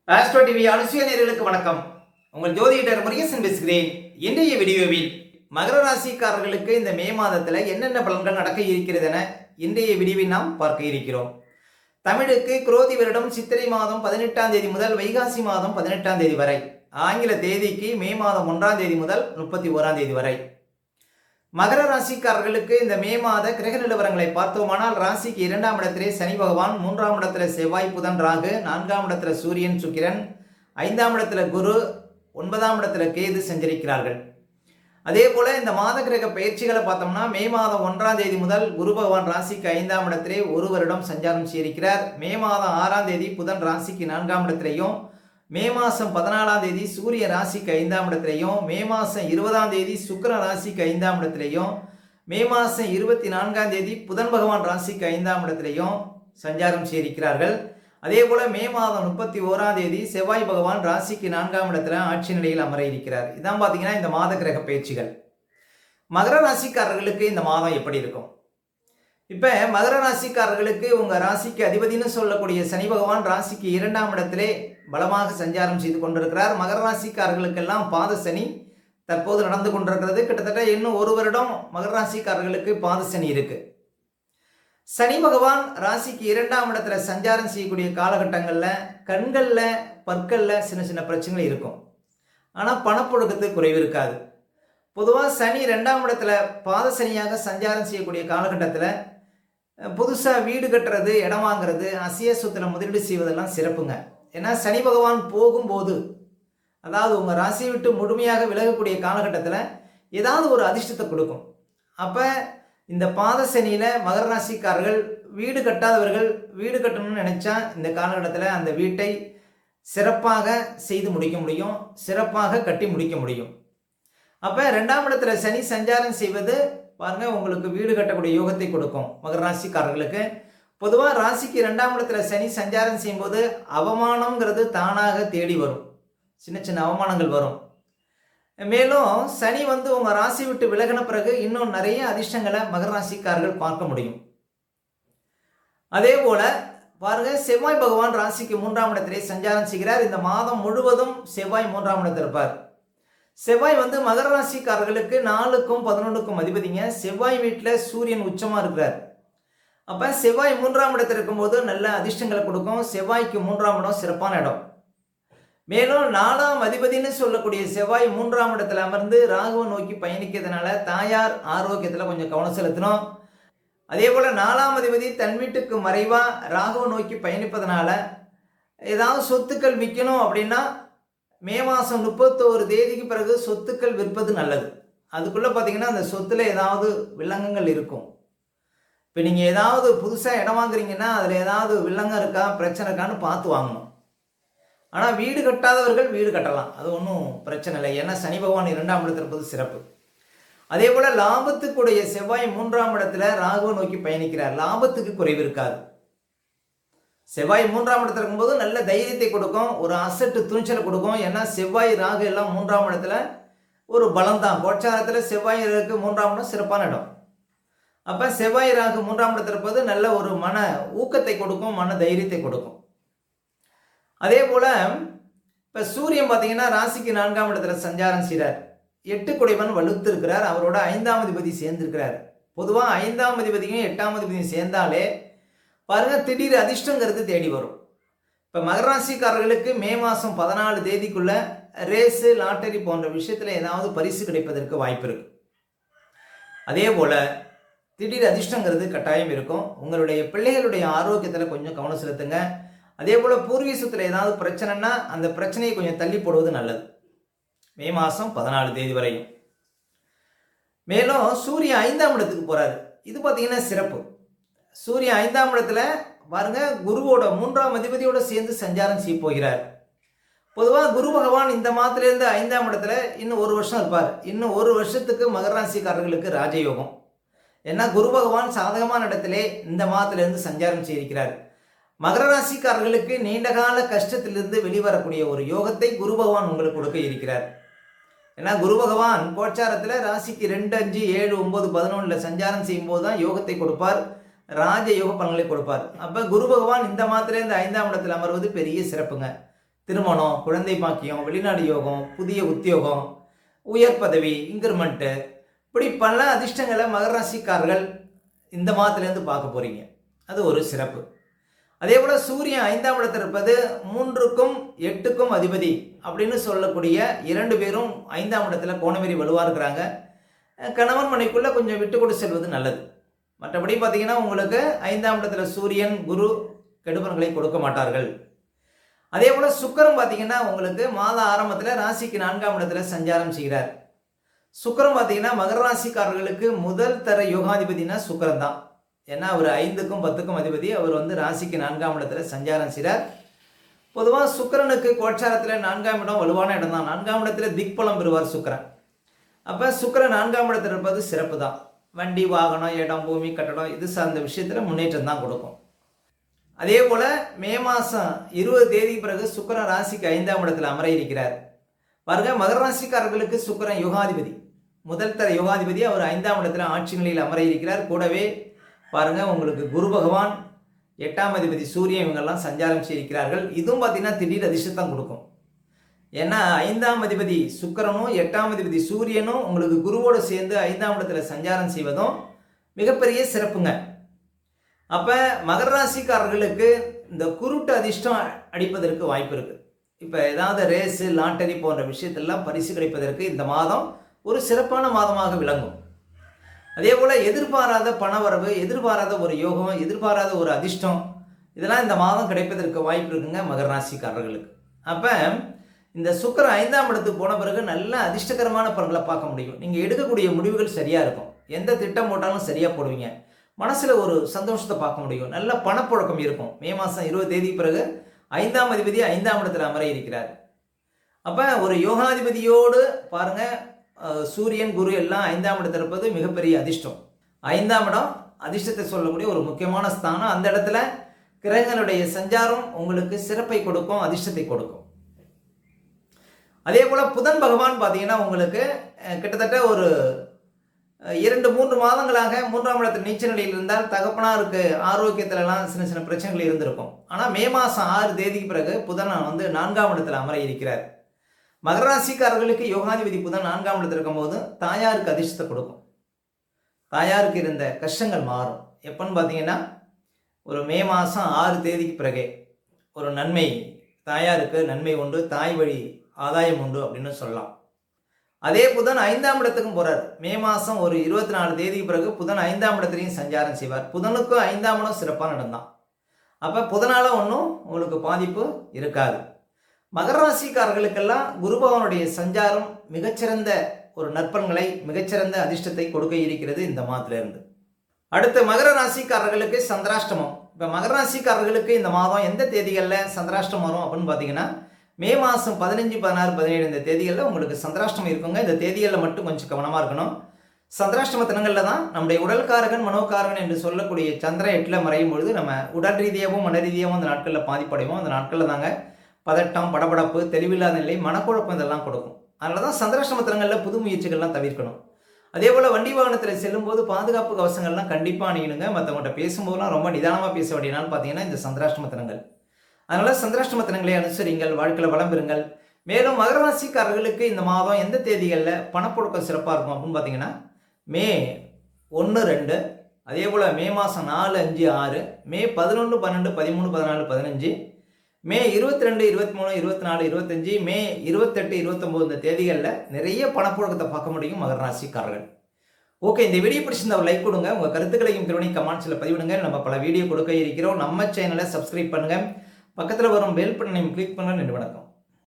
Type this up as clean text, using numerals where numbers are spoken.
Astro TV அனுசுய நேயர்களுக்கு வணக்கம். உங்கள் ஜோதிடர் முருகேசன் பேசுகிறேன். இன்றைய வீடியோவில் மகர ராசிக்காரர்களுக்கு இந்த மே மாதத்தில் என்னென்ன பலன்கள் நடக்க இருக்கிறது என இன்றைய வீடியோவில் நாம் பார்க்க இருக்கிறோம். தமிழுக்கு குரோதி வருடம் சித்திரை மாதம் 18ஆம் தேதி முதல் வைகாசி மாதம் 18ஆம் தேதி வரை, ஆங்கில தேதிக்கு மே மாதம் 1ஆம் தேதி முதல் 31ஆம் தேதி வரை. மகர ராசிக்காரர்களுக்கு இந்த மே மாத கிரக நிலவரங்களை பார்த்தோமானால், ராசிக்கு 2ஆம் இடத்திலே சனி பகவான், 3ஆம் இடத்துல செவ்வாய் புதன் ராகு, 4ஆம் இடத்துல சூரியன் சுக்கிரன், 5ஆம் இடத்துல குரு, 9ஆம் இடத்துல கேது சஞ்சரிக்கிறார்கள். அதே போல இந்த மாத கிரக பயிற்சிகளை பார்த்தோம்னா, மே மாதம் 1ஆம் தேதி முதல் குரு பகவான் ராசிக்கு 5ஆம் இடத்திலே ஒரு வருடம் சஞ்சாரம் செய்திருக்கிறார். மே மாதம் 6ஆம் தேதி புதன் ராசிக்கு 4ஆம் இடத்திலையும், மே மாதம் 14ஆம் தேதி சூரிய ராசிக்கு 5ஆம் இடத்திலையும், மே மாதம் 20ஆம் தேதி சுக்கிர ராசிக்கு 5ஆம் இடத்திலையும், மே மாதம் 24ஆம் தேதி புதன் பகவான் ராசிக்கு 5ஆம் இடத்திலையும் சஞ்சாரம் செய்திருக்கிறார்கள். அதே போல மே மாதம் 31ஆம் தேதி செவ்வாய் பகவான் ராசிக்கு 4ஆம் இடத்துல ஆட்சி நிலையில் அமர இருக்கிறார். இதான் பார்த்தீங்கன்னா இந்த மாத கிரக பயிற்சிகள். மகர ராசிக்காரர்களுக்கு இந்த மாதம் எப்படி இருக்கும்? இப்போ மகர ராசிக்காரர்களுக்கு உங்கள் ராசிக்கு அதிபதினு சொல்லக்கூடிய சனி பகவான் ராசிக்கு 2ஆம் இடத்திலே பலமாக சஞ்சாரம் செய்து கொண்டிருக்கிறார். மகர ராசிக்காரர்களுக்கெல்லாம் பாத சனி தற்போது நடந்து கொண்டிருக்கிறது. கிட்டத்தட்ட இன்னும் ஒரு வருடம் மகர ராசிக்காரர்களுக்கு பாத சனி இருக்கு. சனி பகவான் ராசிக்கு 2ஆம் இடத்துல சஞ்சாரம் செய்யக்கூடிய காலகட்டங்களில் கண்களில் பற்களில் சின்ன சின்ன பிரச்சனைகள் இருக்கும். ஆனால் பணப்புழக்கத்துக்கு குறைவு இருக்காது. பொதுவாக சனி 2ஆம் இடத்துல பாத சனியாக சஞ்சாரம் செய்யக்கூடிய காலகட்டத்தில் புதுசாக வீடு கட்டுறது, இடம் வாங்குறது, அசிய சொத்துல முதலீடு செய்வதெல்லாம் சிறப்புங்க. ஏன்னா சனி பகவான் போகும்போது, அதாவது உங்கள் ராசியை விட்டு முழுமையாக விலகக்கூடிய காலகட்டத்தில் ஏதாவது ஒரு அதிர்ஷ்டத்தை கொடுக்கும். அப்போ இந்த பாத சனியில் மகர ராசிக்காரர்கள் வீடு கட்டாதவர்கள் வீடு கட்டணும்னு நினச்சா இந்த காலகட்டத்தில் அந்த வீட்டை சிறப்பாக செய்து முடிக்க முடியும், சிறப்பாக கட்டி முடிக்க முடியும். அப்போ 2ஆம் இடத்துல சனி சஞ்சாரம் செய்வது பாருங்க உங்களுக்கு வீடு கட்டக்கூடிய யோகத்தை கொடுக்கும். மகர ராசிக்காரர்களுக்கு பொதுவாக ராசிக்கு 2ஆம் இடத்துல சனி சஞ்சாரம் செய்யும்போது அவமானம்ங்கிறது தானாக தேடி வரும். சின்ன சின்ன அவமானங்கள் வரும். மேலும் சனி உங்கள் ராசி விட்டு விலகின பிறகு இன்னும் நிறைய அதிர்ஷ்டங்களை மகர ராசிக்காரர்கள் பார்க்க முடியும். அதே போல பாருங்க, செவ்வாய் பகவான் ராசிக்கு 3ஆம் இடத்திலே சஞ்சாரம் செய்கிறார். இந்த மாதம் முழுவதும் செவ்வாய் 3ஆம் இடத்தில் இருப்பார். செவ்வாய் மகர ராசிக்காரர்களுக்கு 4க்கும் 11க்கும் அதிபதிங்க. செவ்வாய் வீட்டில் சூரியன் உச்சமாக இருக்கிறார். அப்போ செவ்வாய் 3ஆம் இடத்தில் இருக்கும்போது நல்ல அதிர்ஷ்டங்களை கொடுக்கும். செவ்வாய்க்கு 3ஆம் இடம் சிறப்பான இடம். மேலும் 4ஆம் அதிபதினு சொல்லக்கூடிய செவ்வாய் 3ஆம் இடத்துல அமர்ந்து ராகுவை நோக்கி பயணிக்கிறதுனால தாயார் ஆரோக்கியத்தில் கொஞ்சம் கவனம் செலுத்தணும். அதே போல் 4ஆம் அதிபதி தன் வீட்டுக்கு மறைவாக ராகுவை நோக்கி பயணிப்பதனால ஏதாவது சொத்துக்கள் விற்கணும் அப்படின்னா மே மாதம் 31 தேதிக்கு பிறகு சொத்துக்கள் விற்பது நல்லது. அதுக்குள்ளே பார்த்தீங்கன்னா அந்த சொத்தில் ஏதாவது வில்லங்கங்கள் இருக்கும். இப்போ நீங்கள் ஏதாவது புதுசாக இடம் வாங்குறீங்கன்னா அதில் ஏதாவது வில்லங்கம் இருக்கா, பிரச்சனை இருக்கான்னு பார்த்து வாங்கணும். ஆனால் வீடு கட்டாதவர்கள் வீடு கட்டலாம், அது ஒன்றும் பிரச்சனை இல்லை. ஏன்னா சனி பகவான் 2ஆம் இடத்துல இருப்பது சிறப்பு. அதே போல் லாபத்துக்குடைய செவ்வாய் 3ஆம் இடத்துல ராகுவை நோக்கி பயணிக்கிறார். லாபத்துக்கு குறைவு இருக்காது. செவ்வாய் 3ஆம் இடத்துல இருக்கும்போது நல்ல தைரியத்தை கொடுக்கும், ஒரு அசட்டு துணிச்சலை கொடுக்கும். ஏன்னா செவ்வாய் ராகு எல்லாம் 3ஆம் இடத்துல ஒரு பலம் தான். கோச்சாரத்தில் செவ்வாய் ராகுக்கு 3ஆம் இடம் சிறப்பான இடம். அப்போ செவ்வாய் ராகு 3ஆம் இடத்துல இருப்பது நல்ல ஒரு மன ஊக்கத்தை கொடுக்கும், மன தைரியத்தை கொடுக்கும். அதே போல் இப்போ சூரியன் பார்த்தீங்கன்னா ராசிக்கு 4ஆம் இடத்துல சஞ்சாரம் செய்கிறார். 8 குடைவன் வலுத்து இருக்கிறார். அவரோட 5ஆம் அதிபதி சேர்ந்திருக்கிறார். பொதுவாக 5ஆம் அதிபதியும் 8ஆம் அதிபதியும் சேர்ந்தாலே பாருங்க திடீர் அதிர்ஷ்டங்கிறது தேடி வரும். இப்போ மகர ராசிக்காரர்களுக்கு மே மாதம் 14 தேதிக்குள்ள ரேஸு, லாட்டரி போன்ற விஷயத்தில் ஏதாவது பரிசு கிடைப்பதற்கு வாய்ப்பு இருக்கு. அதே போல் திடீர் அதிர்ஷ்டங்கிறது கட்டாயம் இருக்கும். உங்களுடைய பிள்ளைகளுடைய ஆரோக்கியத்தில் கொஞ்சம் கவனம் செலுத்துங்க. அதே போல் பூர்வீகத்தில் ஏதாவது பிரச்சனைனா அந்த பிரச்சனையை கொஞ்சம் தள்ளி போடுவது நல்லது. மே மாதம் 14 தேதி வரையும். மேலும் சூரியன் 5ஆம் இடத்துக்கு போகிறாரு. இது பார்த்தீங்கன்னா சிறப்பு. சூரியன் 5ஆம் இடத்துல பாருங்க குருவோட 3ஆம் அதிபதியோட சேர்ந்து சஞ்சாரம் செய்ய போகிறார். பொதுவாக குரு பகவான் இந்த மாதத்திலேருந்து 5ஆம் இடத்துல இன்னும் ஒரு வருஷம் இருப்பார். இன்னும் ஒரு வருஷத்துக்கு மகர ராசிக்காரர்களுக்கு ராஜயோகம். ஏன்னா குரு பகவான் சாதகமான இடத்திலே இந்த மாதத்திலிருந்து சஞ்சாரம் செய்திருக்கிறார். மகர ராசிக்காரர்களுக்கு நீண்டகால கஷ்டத்திலிருந்து வெளிவரக்கூடிய ஒரு யோகத்தை குரு பகவான் உங்களுக்கு கொடுக்க இருக்கிறார். ஏன்னா குரு பகவான் கோச்சாரத்தில் ராசிக்கு 2, 5, 7, 9, 11 சஞ்சாரம் செய்யும் போது தான் யோகத்தை கொடுப்பார், ராஜ யோக பலன்களை கொடுப்பார். அப்போ குரு பகவான் இந்த மாதத்திலேருந்து 5ஆம் இடத்தில் அமர்வது பெரிய சிறப்புங்க. திருமணம், குழந்தை பாக்கியம், வெளிநாடு யோகம், புதிய உத்தியோகம், உயர் பதவி, இன்க்ரிமெண்ட்டு, இப்படி பல அதிர்ஷ்டங்களை மகர ராசிக்காரர்கள் இந்த மாதத்துலேருந்து பார்க்க போகிறீங்க. அது ஒரு சிறப்பு. அதே போல் சூரியன் 5ஆம் இடத்தில் இருப்பது 3க்கும் 8க்கும் அதிபதி அப்படின்னு சொல்லக்கூடிய 2 பேரும் 5ஆம் இடத்துல கோணமேறி வலுவாக இருக்கிறாங்க. கணவன் மனைக்குள்ளே கொஞ்சம் விட்டு கொடு செல்வது நல்லது. மற்றபடி பார்த்தீங்கன்னா உங்களுக்கு 5ஆம் இடத்துல சூரியன், குரு கெடுபலன்களை கொடுக்க மாட்டார்கள். அதே போல் சுக்கிரன் பார்த்தீங்கன்னா உங்களுக்கு மாத ஆரம்பத்தில் ராசிக்கு 4ஆம் இடத்துல சஞ்சாரம் செய்கிறார். சுக்கிரன் பார்த்தீங்கன்னா மகர ராசிக்காரர்களுக்கு முதல் தர யோகாதிபதினா சுக்கிரன் தான். ஏன்னா அவர் 5க்கும் 10க்கும் அதிபதி. அவர் ராசிக்கு 4ஆம் இடத்துல சஞ்சாரம் செய்கிறார். பொதுவாக சுக்கிரனுக்கு கோட்சாரத்தில் 4ஆம் இடம் வலுவான இடம் தான். 4ஆம் இடத்துல திக்பலம் பெறுவார் சுக்கிரன். அப்போ சுக்கிரன் 4ஆம் இடத்துல இருப்பது சிறப்பு தான். வண்டி, வாகனம், இடம், பூமி, கட்டடம் இது சார்ந்த விஷயத்தில் முன்னேற்றம் தான் கொடுக்கும். அதே போல் மே மாதம் 20 தேதி பிறகு சுக்கிரன் ராசிக்கு 5ஆம் இடத்துல அமர இருக்கிறார். பாருங்க, மகர ராசிக்காரர்களுக்கு சுக்கிரன் யோகாதிபதி, முதல் தர யோகாதிபதி. அவர் 5ஆம் இடத்துல ஆட்சி நிலையில் அமர இருக்கிறார். கூடவே பாருங்க, உங்களுக்கு குரு பகவான், 8ஆம் அதிபதி சூரியன், இவங்கெல்லாம் சஞ்சாரம் செய்திருக்கிறார்கள். இதுவும் பார்த்தீங்கன்னா திடீர் அதிர்ஷ்டத்தான் கொடுக்கும். ஏன்னா 5ஆம் அதிபதி சுக்கிரனும் 8ஆம் அதிபதி சூரியனும் உங்களுக்கு குருவோடு சேர்ந்து 5ஆம் இடத்துல சஞ்சாரம் செய்வதும் மிகப்பெரிய சிறப்புங்க. அப்போ மகர ராசிக்காரர்களுக்கு இந்த குருட்டு அதிர்ஷ்டம் அடிப்பதற்கு வாய்ப்பு இருக்குது. இப்போ ஏதாவது ரேஸு, லாட்டரி போன்ற விஷயத்தெல்லாம் பரிசு கிடைப்பதற்கு இந்த மாதம் ஒரு சிறப்பான மாதமாக விளங்கும். அதே போல் எதிர்பாராத பணவரவு, எதிர்பாராத ஒரு யோகம், எதிர்பாராத ஒரு அதிர்ஷ்டம், இதெல்லாம் இந்த மாதம் கிடைப்பதற்கு வாய்ப்பு இருக்குங்க மகர ராசிக்காரர்களுக்கு. அப்போ இந்த சுக்கிரன் 5ஆம் இடத்துக்கு போன பிறகு நல்ல அதிர்ஷ்டகரமான பலன்களை பார்க்க முடியும். நீங்கள் எடுக்கக்கூடிய முடிவுகள் சரியாக இருக்கும். எந்த திட்டம் போட்டாலும் சரியாக போடுவீங்க. மனசில் ஒரு சந்தோஷத்தை பார்க்க முடியும். நல்ல பணப்புழக்கம் இருக்கும். மே மாதம் 20 தேதி பிறகு 5ஆம் அதிபதி 5ஆம் இடத்துல அமர இருக்கிறார். அப்போ ஒரு யோகாதிபதியோடு பாருங்கள், சூரியன், குரு எல்லாம் 5ஆம் இடத்துல இருப்பது மிகப்பெரிய அதிர்ஷ்டம். 5ஆம் இடம் அதிர்ஷ்டத்தை சொல்லக்கூடிய ஒரு முக்கியமான ஸ்தானம். அந்த இடத்துல கிரகங்களுடைய சஞ்சாரம் உங்களுக்கு சிறப்பை கொடுக்கும், அதிர்ஷ்டத்தை கொடுக்கும். அதே போல் புதன் பகவான் பார்த்தீங்கன்னா உங்களுக்கு கிட்டத்தட்ட ஒரு 2-3 மாதங்களாக 3ஆம் இடத்துல நீச்ச நிலையில் இருந்தால் தகப்பனாருக்கு ஆரோக்கியத்திலலாம் சின்ன சின்ன பிரச்சனைகள் இருந்திருக்கும். ஆனால் மே மாதம் 6 தேதிக்கு பிறகு புதன் 4ஆம் இடத்துல அமர இருக்கிறார். மகர ராசிக்காரர்களுக்கு யோகாதிபதி புதன் 4ஆம் இடத்துல இருக்கும்போது தாயாருக்கு அதிர்ஷ்டத்தை கொடுக்கும். தாயாருக்கு இருந்த கஷ்டங்கள் மாறும். எப்போன்னு பார்த்தீங்கன்னா ஒரு மே மாதம் 6 தேதிக்கு பிறகே ஒரு நன்மை, தாயாருக்கு நன்மை உண்டு, தாய் வழி ஆதாயம் உண்டு அப்படின்னு சொல்லலாம். அதே புதன் 5ஆம் இடத்துக்கும் போகிறார். மே மாதம் ஒரு 24 தேதிக்கு பிறகு புதன் 5ஆம் இடத்துலையும் சஞ்சாரம் செய்வார். புதனுக்கும் 5ஆம் இடம் சிறப்பான இடம் தான். அப்போ புதனால் ஒன்றும் உங்களுக்கு பாதிப்பு இருக்காது. மகர ராசிக்காரர்களுக்கெல்லாம் குரு பகவானுடைய சஞ்சாரம் மிகச்சிறந்த ஒரு நற்பலன்களை, மிகச்சிறந்த அதிர்ஷ்டத்தை கொடுக்க இருக்கிறது இந்த மாதத்திலிருந்து. அடுத்த மகர ராசிக்காரர்களுக்கு சந்திராஷ்டமம். இப்போ மகர ராசிக்காரர்களுக்கு இந்த மாதம் எந்த தேதிகளில் சந்திராஷ்டமம் வரும் அப்படின்னு பார்த்தீங்கன்னா மே மாதம் 15, 16, 17 இந்த தேதிகளில் உங்களுக்கு சந்திராஷ்டமம் இருக்குங்க. இந்த தேதிகளில் மட்டும் கொஞ்சம் கவனமாக இருக்கணும். சந்திராஷ்டம தினங்களில் தான் நம்முடைய உடல்காரகன், மனோகாரகன் என்று சொல்லக்கூடிய சந்திரன் 8ல் மறையும் பொழுது நம்ம உடல் ரீதியாகவும் மன ரீதியாகவும் அந்த நாட்களில் பாதிப்படைவோம். அந்த நாட்களில் தாங்க பதட்டம், படபடப்பு, தெளிவில்லாத நிலை, மனக்குழப்பம் இதெல்லாம் கொடுக்கும். அதனால தான் சந்திராஷ்டம தினங்களில் புது முயற்சிகள்லாம் தவிர்க்கணும். அதே போல் வண்டி வாகனத்தில் செல்லும்போது பாதுகாப்பு கவசங்கள்லாம் கண்டிப்பாக அணியணுங்க. மற்றவங்கள்ட்ட பேசும்போதுலாம் ரொம்ப நிதானமாக பேச வேண்டிய நாள் பார்த்தீங்கன்னா இந்த சந்திராஷ்டம தினங்கள். அதனால் சந்திராஷ்டம தினங்களை அனுசரிங்கள், வாழ்க்கையில் வளம் பெறுங்கள். மேலும் மகர ராசிக்காரர்களுக்கு இந்த மாதம் எந்த தேதிகளில் பணப்புழக்கம் சிறப்பாக இருக்கும் அப்படின்னு பார்த்தீங்கன்னா மே 1, 2, அதே போல் மே மாதம் 4, 5, 6, மே 11, 12, 13, 14, 15, மே 22, 23, 24, 25, மே 28, 29 இந்த தேதிகளில் நிறைய பணப்புழக்கத்தை பார்க்க முடியும் மகர ராசிக்காரர்கள். ஓகே, இந்த வீடியோ பிடிச்சிருந்தா ஒரு லைக் கொடுங்க. உங்கள் கருத்துக்களையும் திருவணி கமெண்ட்ஸில் பதிவிடுங்க. நம்ம பல வீடியோ கொடுக்க இருக்கிறோம். நம்ம சேனலை சப்ஸ்கிரைப் பண்ணுங்கள். பக்கத்தில் வரும் பெல் பட்டனையும் கிளிக் பண்ணுங்க. நன்றி, வணக்கம்.